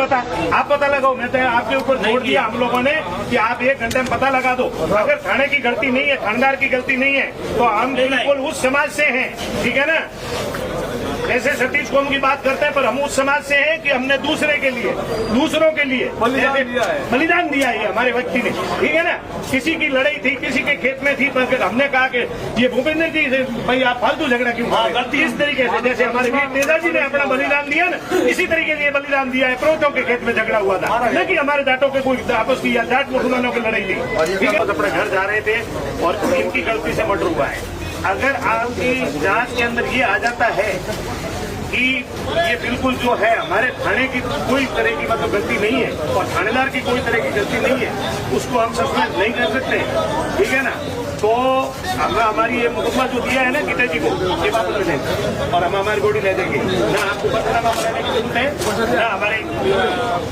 पता, आप पता लगाओ। मैं तो आपके ऊपर छोड़ दिया हम लोगों ने कि आप 1 घंटे में पता लगा दो। अगर थाने की गलती नहीं है, थानेदार की गलती नहीं है, तो हम बिल्कुल उस समाज से हैं, ठीक है ना। जैसे सतीश कौम की बात करते हैं, पर हम उस समाज से हैं कि हमने दूसरों के लिए बलिदान दिया है हमारे व्यक्ति ने, ठीक है ना। किसी की लड़ाई थी, किसी के खेत में थी, पर हमने कहा कि ये भूपेंद्र जी से भाई आप फालतू झगड़ा क्यों करती, इस तरीके से जैसे हमारे वीर नेता जी ने अपना बलिदान दिया ना, इसी तरीके से बलिदान दिया है। प्रोचों के खेत में झगड़ा हुआ था, न कि हमारे जाटों के कोई आपस की या जाट मुसलमानों की लड़ाई थी, ठीक है। अपने घर जा रहे थे और इनकी गलती से मर्डर हुआ है। अगर आपकी जांच के अंदर ये आ जाता है कि ये बिल्कुल जो है हमारे थाने की कोई तरह की मतलब गलती नहीं है और थानेदार की कोई तरह की गलती नहीं है, उसको हम सस्पेंड नहीं कर सकते, ठीक है ना। तो हमारी ये मुकदमा जो दिया है ना गीता जी को, ये वापस ले लेंगे और हम हमारी बॉडी ले देंगे। ना आपको पत्रनामा बनाने की जरूरत है, ना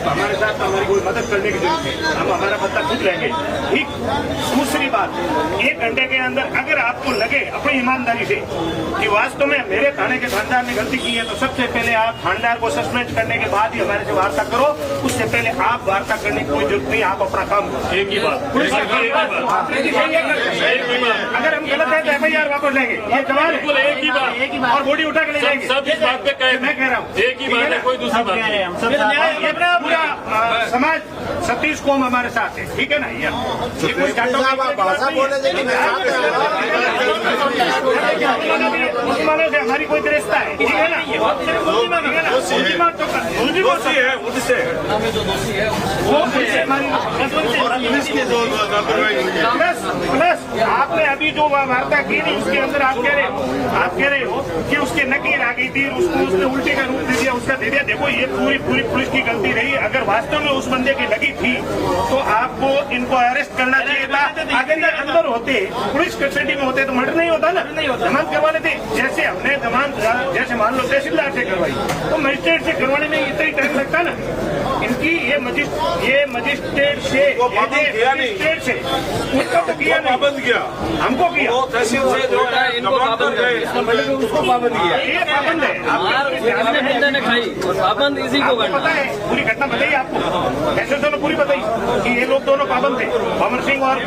हमारे साथ हमारी कोई मदद करने की जरूरत है, हम हमारा पत्ता खुद लेंगे, ठीक। दूसरी बात, 1 घंटे के अंदर अगर आपको लगे अपनी ईमानदारी से कि वास्तव में मेरे थाने के थानेदार ने गलती की है, तो सबसे पहले आप थानेदार को सस्पेंड करने के बाद ही हमारे से वार्ता करो। उससे पहले आप वार्ता करने की कोई जरूरत नहीं, आप अपना काम करो। एक ही बात, अगर हम गलत है तो FIR वापस लेंगे, ये जवाब एक ही बात, और बॉडी उठा के ले जाएंगे। सब इस बात पे मैं कह रहा हूँ एक ही बात है, कोई दूसरी बात नहीं। पूरा समाज सतीश कौम हमारे साथ है, ठीक है ना। ये भाषा बोले मुसलमानों से हमारी कोई रिश्ता है, ठीक है ना। प्लस आपने अभी जो वार्ता की नहीं, उसके अंदर आप कह रहे हो कि उसके नकीर आ गई थी, उसने उल्टे का रूप दे दिया, उसका दे दिया। देखो ये पूरी पुलिस की गलती रही। अगर वास्तव में उस बंदे की लगी थी तो आपको इनको अरेस्ट करना चाहिए था। अगर ये अंदर होते, पुलिस कस्टडी में होते तो मर्डर नहीं होता ना, जमानत करवा लेते। जैसे हमने जमानत जैसे मान लो तहसीलदार से करवाई, तो मजिस्ट्रेट से करवाने में इतना ही टाइम लगता ना। इनकी ये मजिस्ट्रेट से उनका तो किया नहीं, पाबंद किया, हमको किया, तहसील से जो है इनको पाबंद है, उसको पाबंद किया। ये पाबंद है, पाबंद इसी को पता है। पूरी घटना बताइए आपको, ऐसे दोनों पूरी बताइए कि ये लोग दोनों पाबंद थे, अमर सिंह और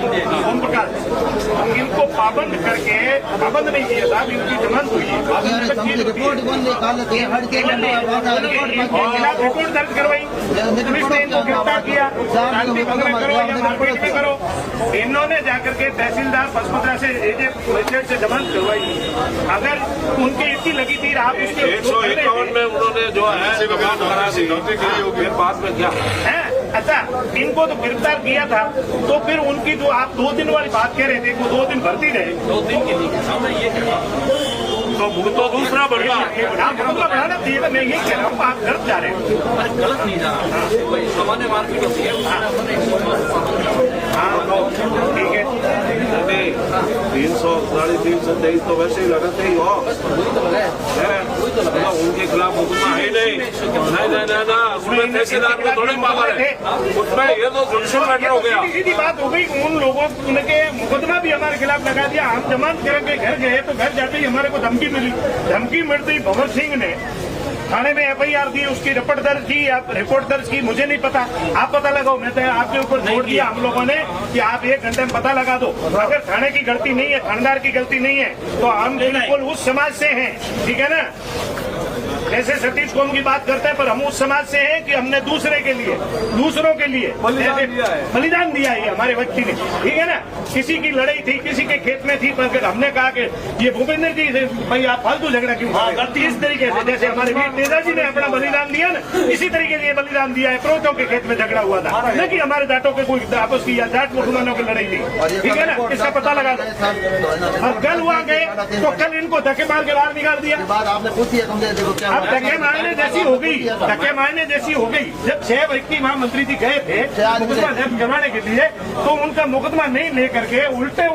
ओम प्रकाश। इनको पाबंद करके पाबंद नहीं किया था, इनकी जमानत हुई है, रिपोर्ट दर्ज करवाई, पुलिस ने इनको गिरफ्तार किया, करो। इन्होंने जाकर के तहसीलदार पचपत्रा से मजिस्ट्रेट से जमानत करवाई। अगर उनकी इतनी लगी थी, आप उसके 151 में उन्होंने जो है बाद में क्या है। अच्छा, इनको तो गिरफ्तार किया था, तो फिर उनकी जो आप 2 दिन वाली बात कह रहे थे, वो 2 दिन भर्ती रहे, 2 दिन के लिए तो दूसरा बढ़ा, बढ़ाना चाहिए। मैं यही कह रहा हूँ, आप गलत जा रहे हो। गलत नहीं जा रहा, सामान्य मार्केट होती है। हाँ ठीक है, 323 तो वैसे ही लगाते ही हो, उनके खिलाफ मुकदमा है नहीं, ना उसमें तहसीलदार को थोड़े पावर है, उसमें ये तो जुडिशल मैटर हो गया। सीधी बात हो गई, उन लोगों उनके मुकदमा भी हमारे खिलाफ लगा दिया। हम जमानत करके घर गए तो घर जाते ही हमारे को धमकी मिली। धमकी मिलती भगत सिंह ने थाने में FIR दी, उसकी रिपोर्ट दर्ज की, मुझे नहीं पता, आप पता लगाओ। मैं तो आपके ऊपर छोड़ दिया हम लोगों ने कि आप 1 घंटे में पता लगा दो। अगर थाने की गलती नहीं है, थानेदार की गलती नहीं है, तो हम बिल्कुल उस समाज से हैं, ठीक है ना। जैसे सतीश कौम की बात करते हैं, पर हम उस समाज से हैं कि हमने दूसरों के लिए बलिदान दिया है हमारे व्यक्ति ने, ठीक है ना। किसी की लड़ाई थी, किसी के खेत में थी, पर हमने कहा कि ये भूपेंद्र जी से भाई आप फालतू झगड़ा क्यों करती, इस तरीके से जैसे हमारे वीर नेता जी ने अपना बलिदान दिया ना, इसी तरीके से बलिदान दिया है। प्रोचों के खेत में झगड़ा हुआ था, न कि हमारे जाटों के कोई आपस की या जाट मुसलमानों की लड़ाई थी, ठीक है ना। इसका पता लगा दो। और कल वहाँ गए तो कल इनको धक्के मार के बाहर निकाल दिया। अब धक्के मारने जैसी हो गई। जब 6 व्यक्ति महामंत्री जी गए थे मुकदमा दर्ज करवाने के लिए, तो उनका मुकदमा नहीं लेकर के उल्टे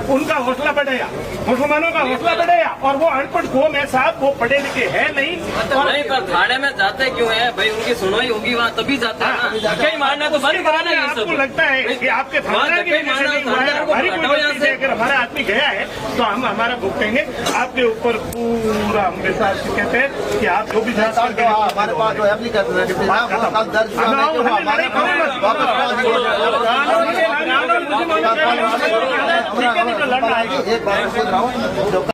उनका हौसला बढ़ाया, मुसलमानों का हौसला बढ़ाया। और वो अनपढ़ कौम है साहब, वो पढ़े लिखे है नहीं। नहीं, पर थाने में जाते क्यों है भाई? उनकी सुनवाई होगी वहाँ तभी जाते हैं। धक्के मारना तो बंद कराना है। आपको लगता है कि आपके थाने की वजह से नहीं हुआ है? हमारी कोई गलती से अगर हमारा आदमी गया है तो हम हमारा भुगतेंगे। आपके ऊपर पूरा हम कहते हैं कि आप जो भी जांच करके हमारे पास जो एप्लीकेशन है कल दर्ज हुआ है कि वो हमारे लड़ना है एक बात पूछ रहा हूँ जो